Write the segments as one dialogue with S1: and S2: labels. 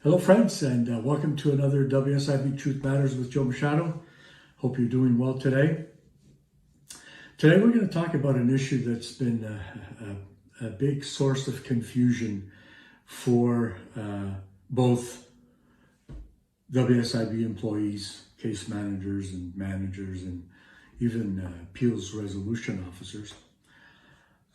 S1: Hello friends, and welcome to another WSIB Truth Matters with Joe Machado. Hope you're doing well today. Today we're going to talk about an issue that's been a big source of confusion for both WSIB employees, case managers and even appeals resolution officers.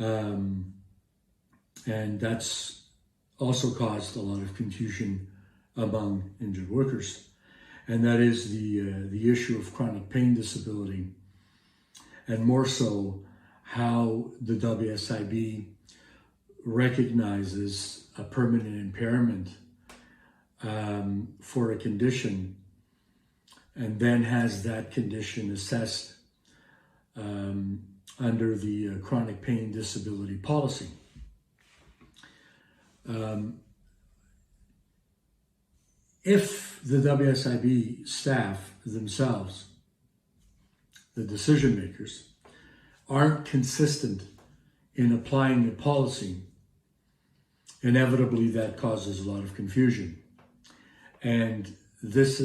S1: And that's also caused a lot of confusion among injured workers, and that is the issue of chronic pain disability, and more so how the WSIB recognizes a permanent impairment for a condition and then has that condition assessed under the chronic pain disability policy. If the WSIB staff themselves, the decision makers, aren't consistent in applying the policy, inevitably that causes a lot of confusion. And this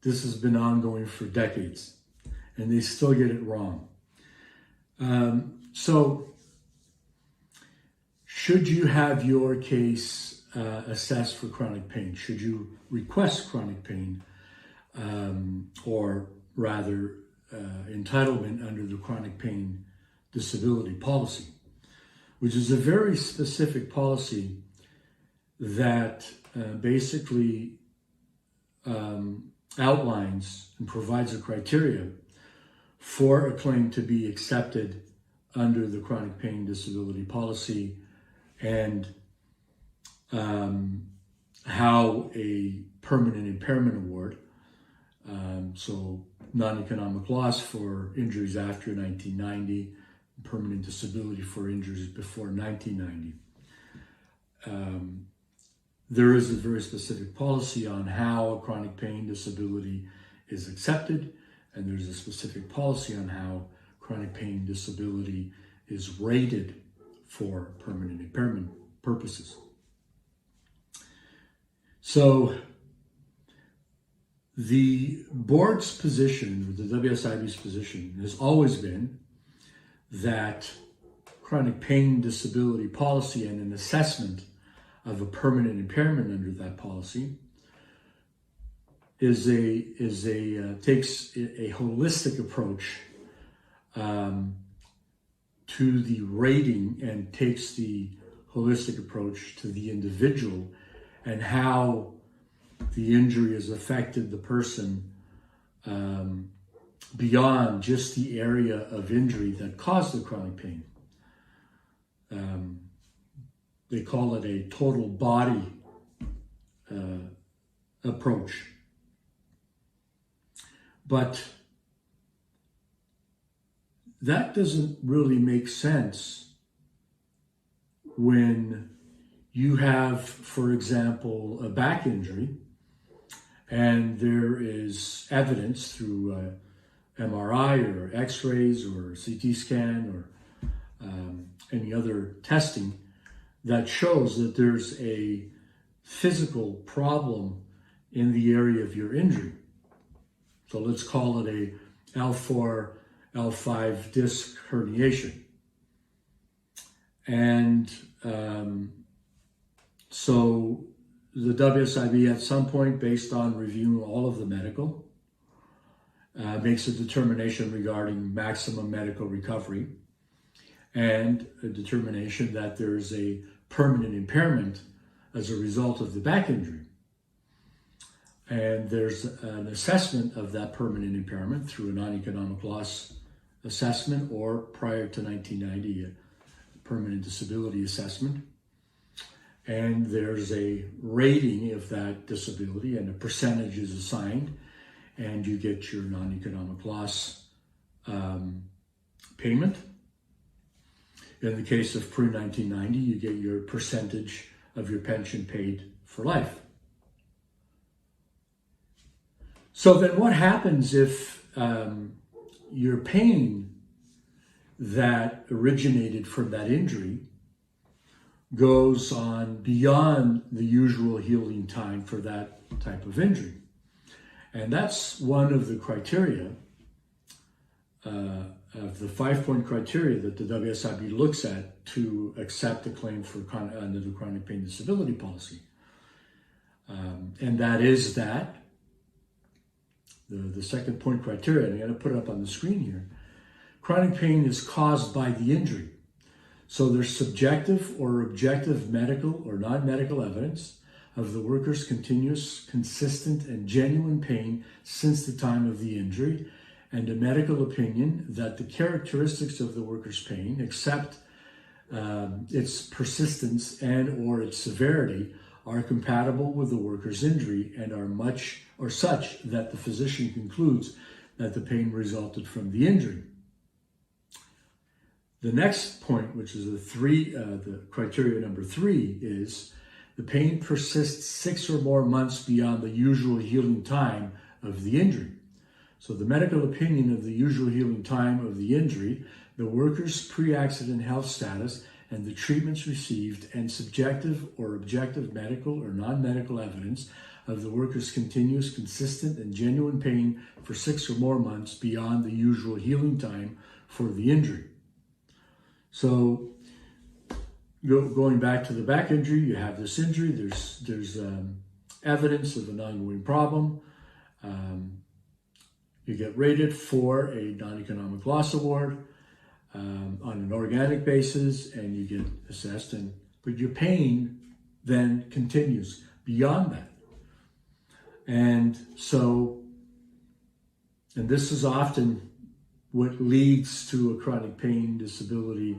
S1: has been ongoing for decades, and they still get it wrong. So should you have your case assessed for chronic pain? Should you request chronic pain or rather entitlement under the chronic pain disability policy, which is a very specific policy that basically outlines and provides a criteria for a claim to be accepted under the chronic pain disability policy, and how a permanent impairment award, so non-economic loss for injuries after 1990, permanent disability for injuries before 1990. There is a very specific policy on how a chronic pain disability is accepted, and there's a specific policy on how chronic pain disability is rated for permanent impairment purposes. So the board's position, or the WSIB's position, has always been that chronic pain disability policy and an assessment of a permanent impairment under that policy takes a holistic approach to the rating, and takes the holistic approach to the individual and how the injury has affected the person beyond just the area of injury that caused the chronic pain. They call it a total body approach. But that doesn't really make sense when you have, for example, a back injury, and there is evidence through MRI or X-rays or CT scan or any other testing that shows that there's a physical problem in the area of your injury. So let's call it a L4, L5 disc herniation. And so the WSIB at some point, based on reviewing all of the medical, makes a determination regarding maximum medical recovery and a determination that there's a permanent impairment as a result of the back injury. And there's an assessment of that permanent impairment through a non-economic loss assessment, or prior to 1990, a permanent disability assessment. And there's a rating of that disability, and a percentage is assigned, and you get your non-economic loss payment. In the case of pre-1990, you get your percentage of your pension paid for life. So then what happens if your pain that originated from that injury goes on beyond the usual healing time for that type of injury. And that's one of the criteria, of the 5-point criteria that the WSIB looks at to accept a claim for under the chronic pain disability policy. And that is that the second point criteria, and I'm going to put it up on the screen here. Chronic pain is caused by the injury. So there's subjective or objective medical or non-medical evidence of the worker's continuous, consistent, and genuine pain since the time of the injury, and a medical opinion that the characteristics of the worker's pain, except its persistence and or its severity, are compatible with the worker's injury and are much or such that the physician concludes that the pain resulted from the injury. The next point, which is the criteria number 3, is the pain persists 6 or more months beyond the usual healing time of the injury. So the medical opinion of the usual healing time of the injury, the worker's pre-accident health status, and the treatments received, and subjective or objective medical or non-medical evidence of the worker's continuous, consistent, and genuine pain for 6 or more months beyond the usual healing time for the injury. So going back to the back injury, you have this injury, there's evidence of an ongoing problem. You get rated for a non-economic loss award on an organic basis, and you get assessed, but your pain then continues beyond that. And this is often what leads to a chronic pain disability,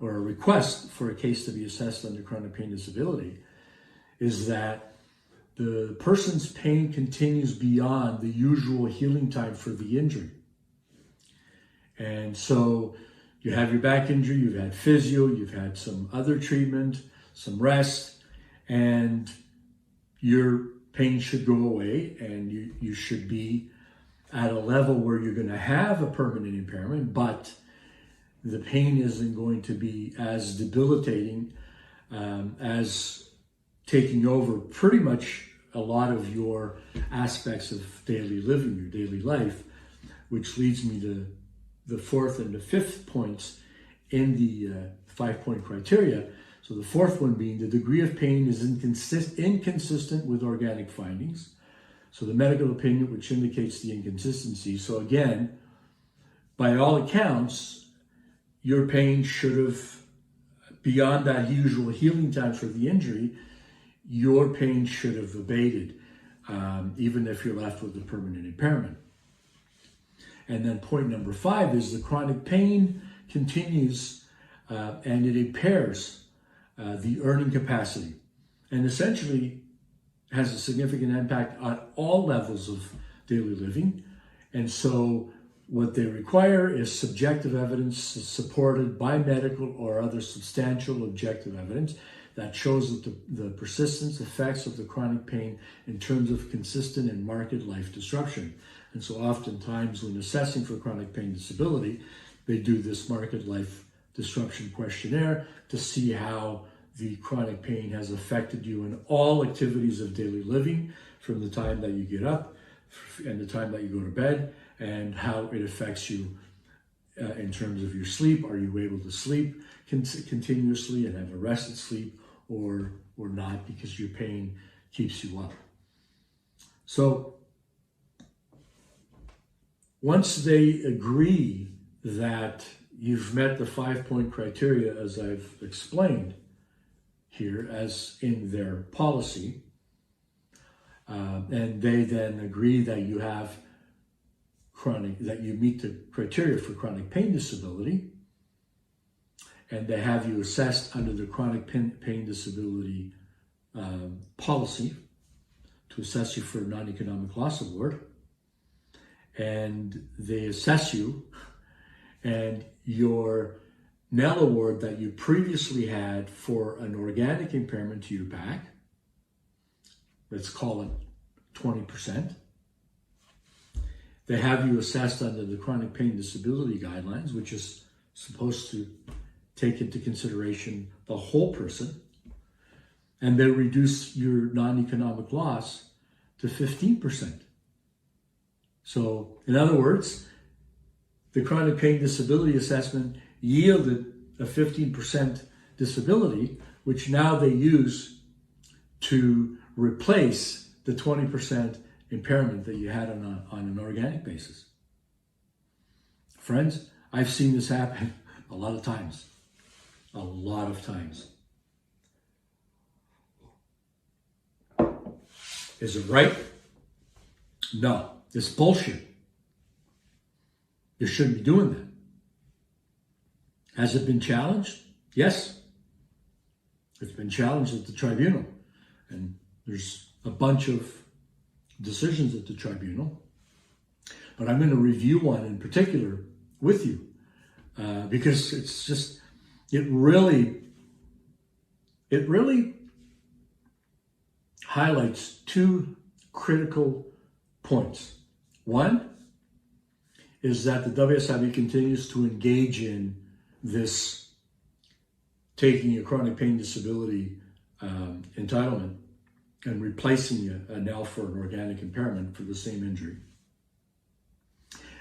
S1: or a request for a case to be assessed under chronic pain disability, is that the person's pain continues beyond the usual healing time for the injury. And so you have your back injury, you've had physio, you've had some other treatment, some rest, and your pain should go away, and you should be at a level where you're going to have a permanent impairment, but the pain isn't going to be as debilitating as taking over pretty much a lot of your aspects of daily living, your daily life, which leads me to the 4th and the 5th points in the 5-point criteria. So the 4th one being the degree of pain is inconsistent with organic findings. So the medical opinion, which indicates the inconsistency. So again, by all accounts, your pain should have, beyond that usual healing time for the injury, your pain should have abated, even if you're left with a permanent impairment. And then point number 5 is the chronic pain continues and it impairs the earning capacity, and essentially has a significant impact on all levels of daily living. And so what they require is subjective evidence supported by medical or other substantial objective evidence that shows that the persistence effects of the chronic pain in terms of consistent and marked life disruption. And so oftentimes when assessing for chronic pain disability, they do this marked life disruption questionnaire to see how the chronic pain has affected you in all activities of daily living, from the time that you get up and the time that you go to bed, and how it affects you in terms of your sleep. Are you able to sleep continuously and have a rested sleep, or not, because your pain keeps you up? So once they agree that you've met the 5-point criteria, as I've explained here, as in their policy, and they then agree that you have that you meet the criteria for chronic pain disability, and they have you assessed under the chronic pain disability policy to assess you for a non-economic loss award, and they assess you, and your NEL award that you previously had for an organic impairment to your back, let's call it 20%. They have you assessed under the chronic pain disability guidelines, which is supposed to take into consideration the whole person, and they reduce your non-economic loss to 15%. So, in other words, the chronic pain disability assessment yielded a 15% disability, which now they use to replace the 20% impairment that you had on an organic basis. Friends, I've seen this happen a lot of times. A lot of times. Is it right? No. It's bullshit. You shouldn't be doing that. Has it been challenged? Yes. It's been challenged at the tribunal. And there's a bunch of decisions at the tribunal. But I'm going to review one in particular with you because it's just, it really highlights two critical points. One is that the WSIB continues to engage in this taking a chronic pain disability entitlement and replacing a NEL for an organic impairment for the same injury.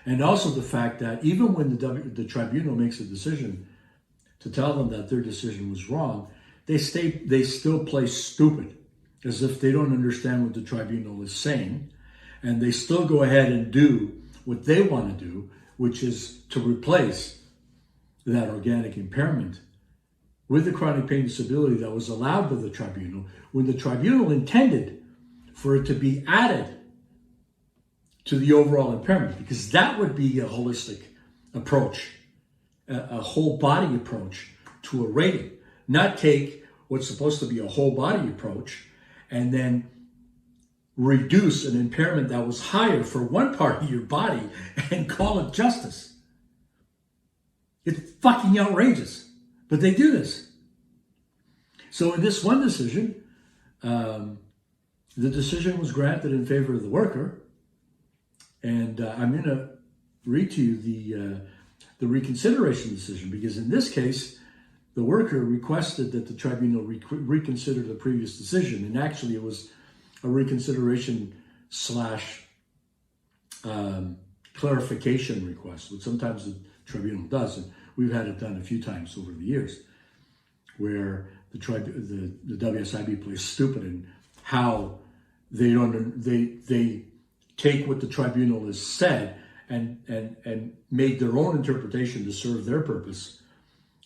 S1: And also the fact that even when the tribunal makes a decision to tell them that their decision was wrong, they still play stupid, as if they don't understand what the tribunal is saying, and they still go ahead and do what they want to do, which is to replace that organic impairment with the chronic pain disability that was allowed by the tribunal, when the tribunal intended for it to be added to the overall impairment, because that would be a holistic approach, a whole body approach to a rating, not take what's supposed to be a whole body approach and then reduce an impairment that was higher for one part of your body and call it justice. It's fucking outrageous, but they do this. So in this one decision, the decision was granted in favor of the worker, and I'm going to read to you the reconsideration decision, because in this case, the worker requested that the tribunal reconsider the previous decision, and actually it was a reconsideration / clarification request, which sometimes the tribunal does, and we've had it done a few times over the years, where the WSIB plays stupid in how they take what the tribunal has said and made their own interpretation to serve their purpose,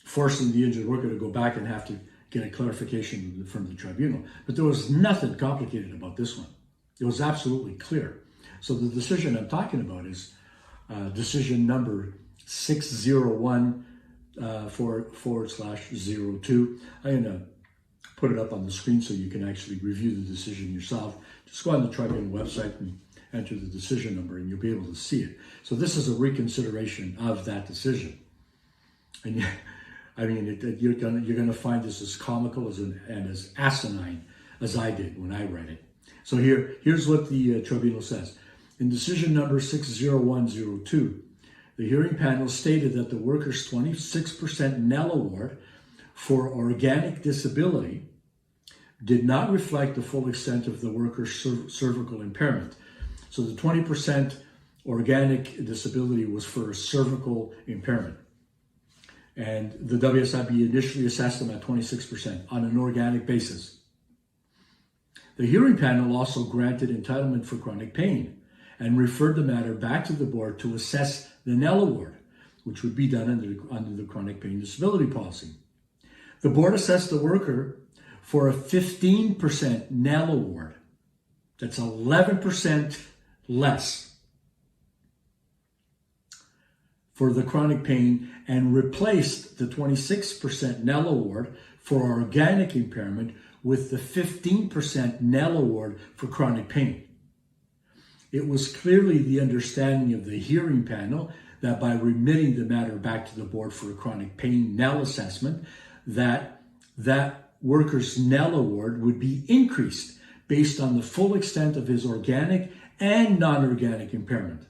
S1: forcing the injured worker to go back and have to get a clarification from the tribunal. But there was nothing complicated about this one. It was absolutely clear. So the decision I'm talking about is decision number 601 /02. I'm going to put it up on the screen so you can actually review the decision yourself. Just go on the tribunal website and enter the decision number, and you'll be able to see it. So this is a reconsideration of that decision. And I mean, you're gonna find this as comical and as asinine as I did when I read it. So here's what the tribunal says. In decision number 60102, the hearing panel stated that the worker's 26% NEL award for organic disability did not reflect the full extent of the worker's cervical impairment. So the 20% organic disability was for a cervical impairment. And the WSIB initially assessed them at 26% on an organic basis. The hearing panel also granted entitlement for chronic pain and referred the matter back to the board to assess the NEL award, which would be done under the chronic pain disability policy. The board assessed the worker for a 15% NEL award. That's 11% less for the chronic pain, and replaced the 26% NEL award for organic impairment with the 15% NEL award for chronic pain. It was clearly the understanding of the hearing panel that by remitting the matter back to the board for a chronic pain NEL assessment, that worker's NEL award would be increased based on the full extent of his organic and non-organic impairment.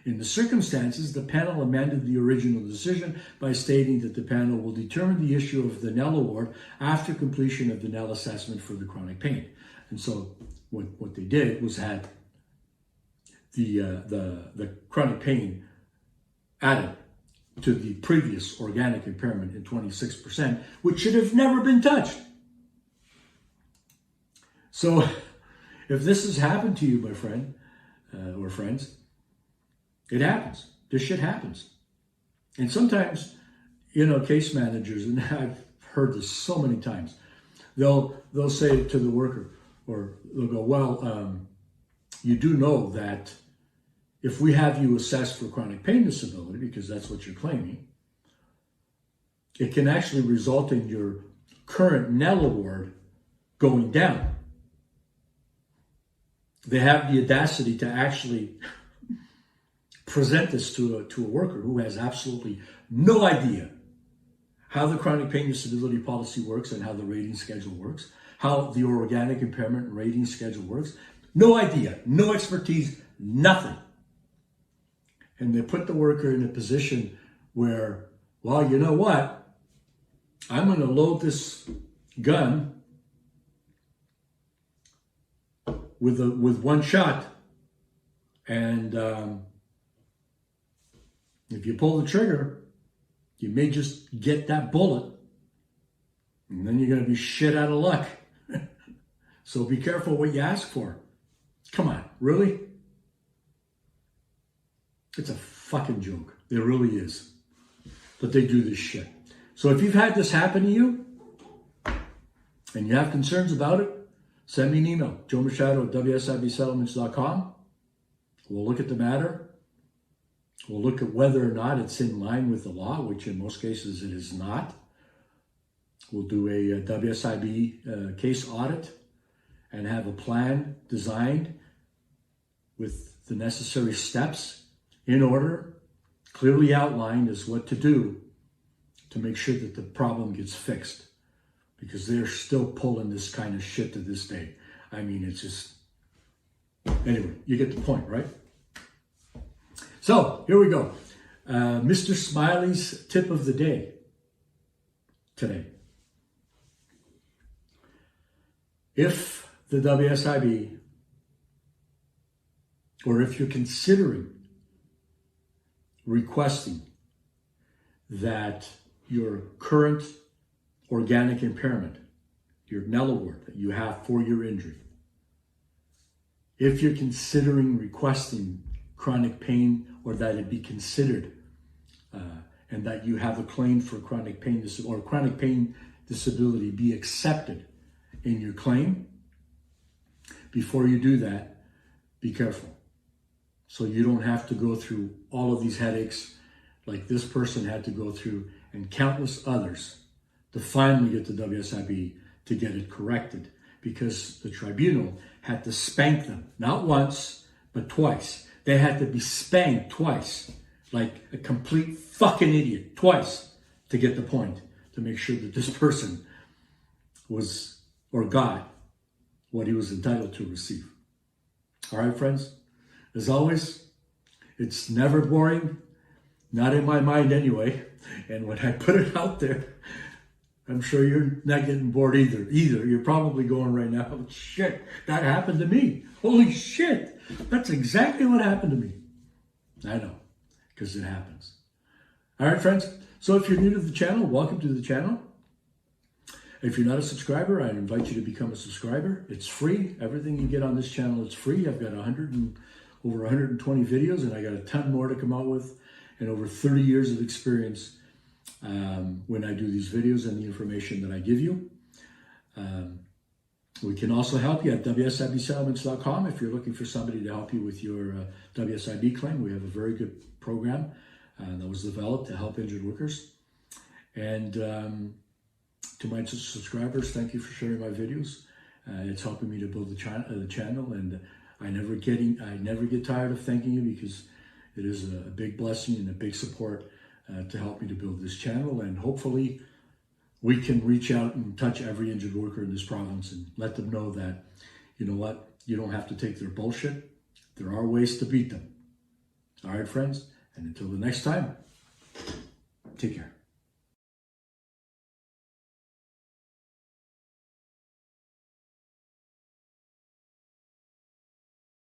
S1: In the circumstances, the panel amended the original decision by stating that the panel will determine the issue of the NEL award after completion of the NEL assessment for the chronic pain. And so what they did was had the chronic pain added to the previous organic impairment in 26%, which should have never been touched. So if this has happened to you, my friend or friends, it happens. This shit happens. And sometimes, case managers, and I've heard this so many times, they'll say to the worker, or they'll go, well, you do know that if we have you assessed for chronic pain disability, because that's what you're claiming, it can actually result in your current NEL award going down. They have the audacity to actually present this to a worker who has absolutely no idea how the chronic pain disability policy works and how the rating schedule works, how the organic impairment rating schedule works. No idea, no expertise, nothing. And they put the worker in a position where, well, you know what? I'm going to load this gun with one shot, and if you pull the trigger, you may just get that bullet, and then you're going to be shit out of luck. So be careful what you ask for. Come on, really? It's a fucking joke. It really is. But they do this shit. So if you've had this happen to you, and you have concerns about it, send me an email, joemachado@WSIBsettlements.com. We'll look at the matter. We'll look at whether or not it's in line with the law, which in most cases it is not. We'll do a WSIB case audit and have a plan designed with the necessary steps in order, clearly outlined as what to do to make sure that the problem gets fixed. Because they're still pulling this kind of shit to this day. I mean, it's just... Anyway, you get the point, right? So, here we go. Mr. Smiley's tip of the day today. If the WSIB, or if you're considering requesting that your current organic impairment, your NEL award that you have for your injury, if you're considering requesting chronic pain, or that it be considered, and that you have a claim for chronic pain or chronic pain disability be accepted in your claim, before you do that, be careful. So you don't have to go through all of these headaches like this person had to go through, and countless others, to finally get the WSIB to get it corrected, because the tribunal had to spank them, not once, but twice. They had to be spanked twice, like a complete fucking idiot, twice, to get the point, to make sure that this person was, or got, what he was entitled to receive. All right, friends? As always, it's never boring, not in my mind anyway. And when I put it out there, I'm sure you're not getting bored either. You're probably going right now, oh, shit, that happened to me. Holy shit, that's exactly what happened to me. I know, because it happens. All right, friends. So if you're new to the channel, welcome to the channel. If you're not a subscriber, I invite you to become a subscriber. It's free. Everything you get on this channel is free. I've got over 120 videos, and I got a ton more to come out with, and over 30 years of experience when I do these videos and the information that I give you. We can also help you at WSIBsettlements.com if you're looking for somebody to help you with your WSIB claim. We have a very good program that was developed to help injured workers. And to my subscribers, thank you for sharing my videos. It's helping me to build the channel, and I never get tired of thanking you, because it is a big blessing and a big support to help me to build this channel. And hopefully we can reach out and touch every injured worker in this province and let them know that, you know what, you don't have to take their bullshit. There are ways to beat them. All right, friends, and until the next time, take care.